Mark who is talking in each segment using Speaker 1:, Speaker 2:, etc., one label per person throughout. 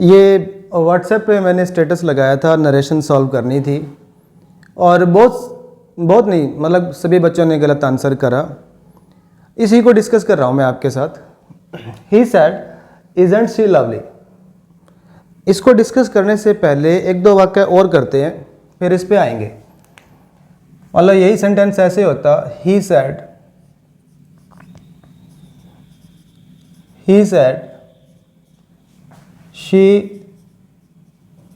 Speaker 1: ये व्हाट्सएप पे मैंने स्टेटस लगाया था, नरेशन सॉल्व करनी थी और बहुत नहीं, मतलब सभी बच्चों ने गलत आंसर करा। इसी को डिस्कस कर रहा हूँ मैं आपके साथ। He said isn't she lovely. इसको डिस्कस करने से पहले एक दो वाक्य और करते हैं, फिर इस पे आएंगे। मतलब यही सेंटेंस ऐसे होता, he said she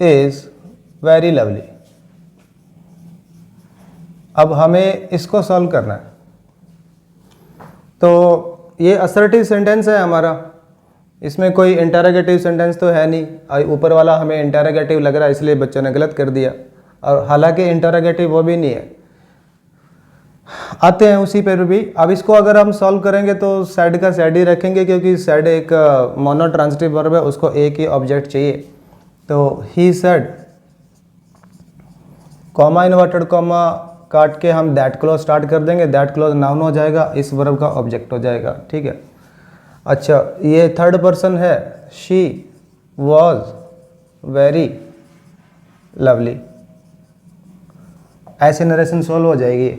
Speaker 1: is very lovely. अब हमें इसको सॉल्व करना है। तो ये असर्टिव सेंटेंस है हमारा, इसमें कोई इंटरोगेटिव सेंटेंस तो है नहीं। ऊपर वाला हमें इंटरोगेटिव लग रहा है, इसलिए बच्चों ने गलत कर दिया, और हालांकि इंटरोगेटिव वो भी नहीं है। आते हैं उसी पर भी। अब इसको अगर हम सॉल्व करेंगे तो सेड का सेड ही रखेंगे, क्योंकि सेड एक मोनो ट्रांजिटिव वर्ब है, उसको एक ही ऑब्जेक्ट चाहिए। तो he said, comma inverted comma काट के हम दैट क्लॉज स्टार्ट कर देंगे। दैट क्लॉज नाउन हो जाएगा, इस वर्ब का ऑब्जेक्ट हो जाएगा। ठीक है। अच्छा, ये थर्ड पर्सन है, शी वॉज वेरी लवली। ऐसे नरेशन सॉल्व हो जाएगी।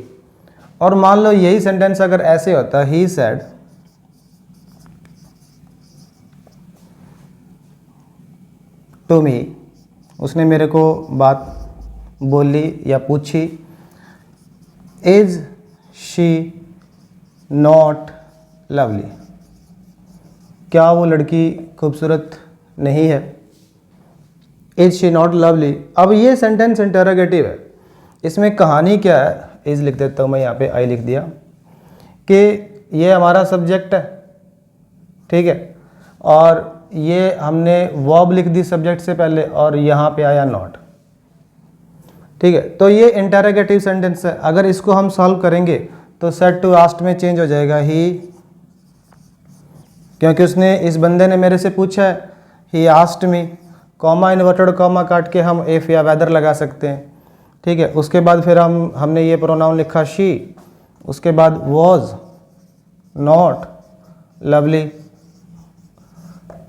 Speaker 1: और मान लो यही सेंटेंस अगर ऐसे होता, ही सेड टू मी, उसने मेरे को बात बोली या पूछी, इज शी नॉट लवली, क्या वो लड़की खूबसूरत नहीं है? Is she not lovely. अब ये सेंटेंस इंटरोगेटिव है। इसमें कहानी क्या है, इज लिख देता हूँ मैं, यहाँ पे आई लिख दिया, कि ये हमारा सब्जेक्ट है। ठीक है, और ये हमने वर्ब लिख दी सब्जेक्ट से पहले, और यहाँ पे आया नॉट। ठीक है, तो ये इंटरोगेटिव सेंटेंस है। अगर इसको हम सॉल्व करेंगे तो सेड टू आस्क्ड में चेंज हो जाएगा ही, क्योंकि उसने, इस बंदे ने मेरे से पूछा है, he asked me. Comma inverted comma काट के हम इफ या वेदर लगा सकते हैं। ठीक है, उसके बाद फिर हमने ये प्रोनाउन लिखा शी, उसके बाद वॉज नॉट लवली,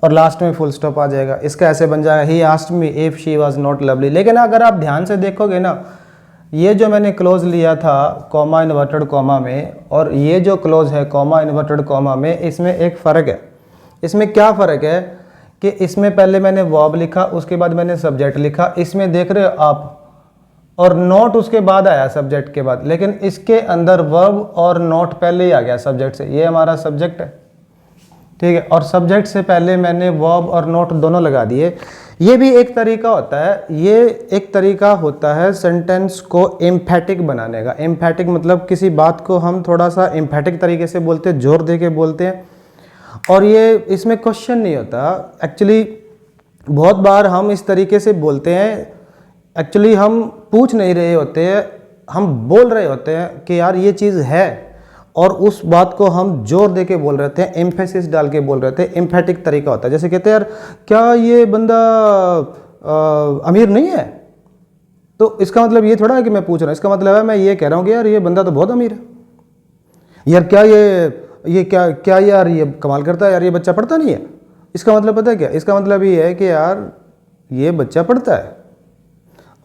Speaker 1: और लास्ट में फुल स्टॉप आ जाएगा। इसका ऐसे बन जाएगा, he asked me if she was not lovely. लेकिन अगर आप ध्यान से देखोगे ना, ये जो मैंने क्लोज लिया था कॉमा इन्वर्टेड कॉमा में, और ये जो क्लोज है कॉमा इन्वर्टेड कॉमा में, इसमें एक फ़र्क है। इसमें क्या फ़र्क है कि इसमें पहले मैंने वर्ब लिखा, उसके बाद मैंने सब्जेक्ट लिखा, इसमें देख रहे हो आप, और नॉट उसके बाद आया सब्जेक्ट के बाद। लेकिन इसके अंदर वर्ब और नॉट पहले ही आ गया सब्जेक्ट से। ये हमारा सब्जेक्ट है। ठीक है, और सब्जेक्ट से पहले मैंने वर्ब और नॉट दोनों लगा दिए। ये भी एक तरीका होता है, ये एक तरीका होता है सेंटेंस को एम्फेटिक बनाने का। एम्फेटिक मतलब किसी बात को हम थोड़ा सा एम्फेटिक तरीके से बोलते हैं, जोर दे के बोलते हैं, और ये इसमें क्वेश्चन नहीं होता। एक्चुअली बहुत बार हम इस तरीके से बोलते हैं, एक्चुअली हम पूछ नहीं रहे होते हैं, हम बोल रहे होते हैं कि यार ये चीज़ है, और उस बात को हम जोर दे के बोल रहे थे, एम्फेसिस डाल के बोल रहे थे। एम्फेटिक तरीका होता है। जैसे कहते हैं यार क्या ये बंदा अमीर नहीं है, तो इसका मतलब ये थोड़ा है कि मैं पूछ रहा हूँ, इसका मतलब है मैं ये कह रहा हूँ कि यार ये बंदा तो बहुत अमीर है। यार क्या ये क्या क्या यार ये कमाल करता है, यार ये बच्चा पढ़ता नहीं है। इसका मतलब पता है क्या, इसका मतलब ये है कि यार ये बच्चा पढ़ता है।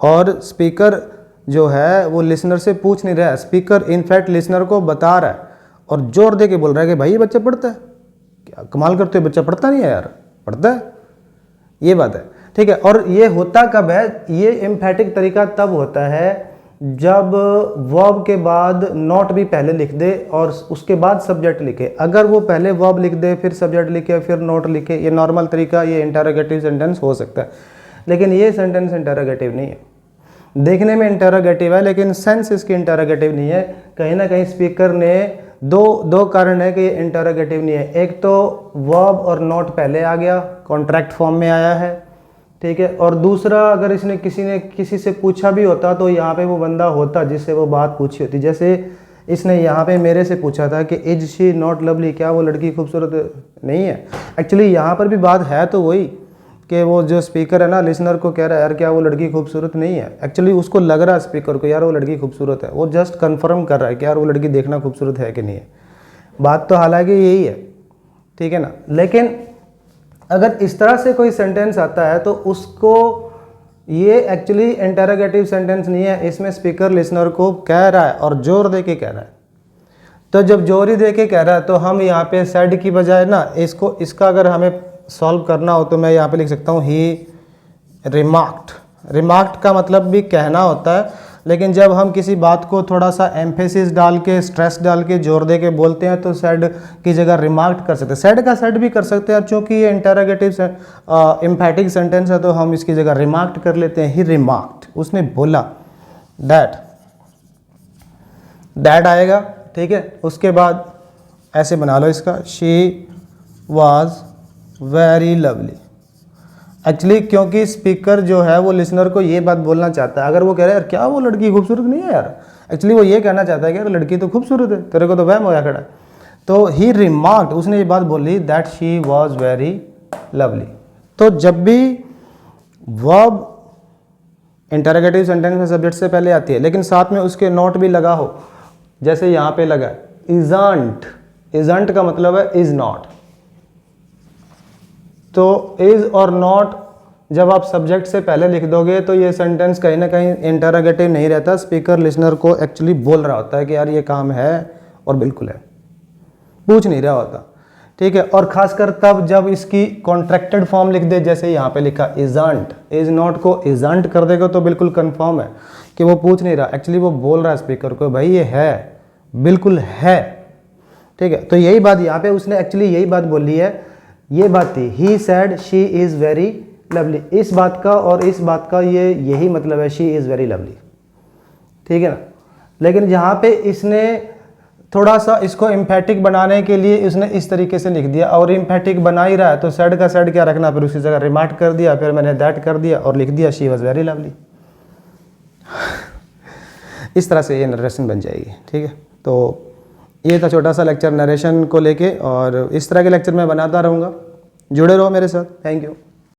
Speaker 1: और स्पीकर जो है वो लिसनर से पूछ नहीं रहा है, स्पीकर इनफैक्ट लिसनर को बता रहा है और जोर दे के बोल रहा है कि भाई ये बच्चा पढ़ता है। क्या कमाल करते हो, बच्चा पढ़ता नहीं है यार, पढ़ता है। ये बात है। ठीक है, और ये होता कब है, ये एम्फेटिक तरीका तब होता है जब वर्ब के बाद नॉट भी पहले लिख दे और उसके बाद सब्जेक्ट लिखे। अगर वो पहले वर्ब लिख दे फिर सब्जेक्ट लिखे फिर नॉट लिखे, ये नॉर्मल तरीका, ये इंटरोगेटिव सेंटेंस हो सकता है। लेकिन ये सेंटेंस इंटरोगेटिव नहीं है। देखने में इंटरोगेटिव है लेकिन सेंस इसकी इंटरोगेटिव नहीं है। कहीं ना कहीं स्पीकर ने दो कारण है कि ये इंटरोगेटिव नहीं है। एक तो वर्ब और नॉट पहले आ गया, कॉन्ट्रैक्ट फॉर्म में आया है। ठीक है, और दूसरा अगर इसने किसी से पूछा भी होता तो यहाँ पे वो बंदा होता जिससे वो बात पूछी होती। जैसे इसने यहाँ पे मेरे से पूछा था कि इज शी नॉट लवली, क्या वो लड़की खूबसूरत नहीं है। एक्चुअली यहाँ पर भी बात है तो वही कि वो जो स्पीकर है ना, लिसनर को कह रहा है यार क्या वो लड़की खूबसूरत नहीं है। एक्चुअली उसको लग रहा है स्पीकर को यार वो लड़की खूबसूरत है, वो जस्ट कंफर्म कर रहा है कि यार वो लड़की देखना खूबसूरत है कि नहीं है। बात तो हालांकि यही है, ठीक है ना। लेकिन अगर इस तरह से कोई सेंटेंस आता है तो उसको, ये एक्चुअली इंटरोगेटिव सेंटेंस नहीं है, इसमें स्पीकर लिसनर को कह रहा है और जोर दे के कह रहा है। तो जब जोर ही दे के कह रहा है तो हम यहाँ पे सेड की बजाय ना इसका अगर हमें सॉल्व करना हो तो मैं यहाँ पे लिख सकता हूँ ही रिमार्क्ड। रिमार्क्ड का मतलब भी कहना होता है, लेकिन जब हम किसी बात को थोड़ा सा एम्फेसिस डाल के, स्ट्रेस डाल के, जोर दे के बोलते हैं तो सेड की जगह रिमार्क्ड कर सकते हैं। सेड का सेड भी कर सकते हैं, चूँकि ये इंटरोगेटिव एम्फैटिक सेंटेंस है तो हम इसकी जगह रिमार्क्ड कर लेते हैं। ही रिमार्क्ड, उसने बोला। दैट आएगा, ठीक है। उसके बाद ऐसे बना लो इसका, she was very lovely. Actually क्योंकि स्पीकर जो है वो लिसनर को ये बात बोलना चाहता है। अगर वो कह रहा है यार क्या वो लड़की खूबसूरत नहीं है यार, एक्चुअली वो ये कहना चाहता है कि यार लड़की तो खूबसूरत है, तेरे को तो वहम होया खड़ा है। तो ही रिमार्क्ड, उसने ये बात बोली that she was very lovely. तो जब भी वर्ब इंटरोगेटिव सेंटेंस में सब्जेक्ट से पहले आती है लेकिन साथ में उसके नॉट भी लगा हो, जैसे यहाँ पे लगा इजंट। इजंट का मतलब है इज नॉट। तो इज और नॉट जब आप सब्जेक्ट से पहले लिख दोगे तो ये सेंटेंस कहीं ना कहीं इंटरोगेटिव नहीं रहता, स्पीकर लिसनर को एक्चुअली बोल रहा होता है कि यार ये काम है और बिल्कुल है, पूछ नहीं रहा होता, ठीक है। और खासकर तब जब इसकी कॉन्ट्रैक्टेड फॉर्म लिख दे, जैसे यहाँ पे लिखा इजंट, इज नॉट को इजंट कर देगा तो बिल्कुल कंफर्म है कि वो पूछ नहीं रहा, एक्चुअली वो बोल रहा है स्पीकर को भाई ये है, बिल्कुल है, ठीक है। तो यही बात यहाँ पे उसने एक्चुअली यही बात बोली है, ये बात थी he said she is very lovely. इस बात का और इस बात का यही मतलब है, शी इज़ वेरी लवली, ठीक है ना। लेकिन यहाँ पे इसने थोड़ा सा इसको एम्फैटिक बनाने के लिए इसने इस तरीके से लिख दिया, और एम्फैटिक बना ही रहा है तो सैड का सैड क्या रखना, फिर उसी जगह रिमार्क कर दिया, फिर मैंने दैट कर दिया और लिख दिया शी वॉज वेरी लवली। इस तरह से ये नरेशन बन जाएगी, ठीक है। तो ये था छोटा सा लेक्चर नरेशन को लेके, और इस तरह के लेक्चर मैं बनाता रहूँगा। जुड़े रहो मेरे साथ। Thank you.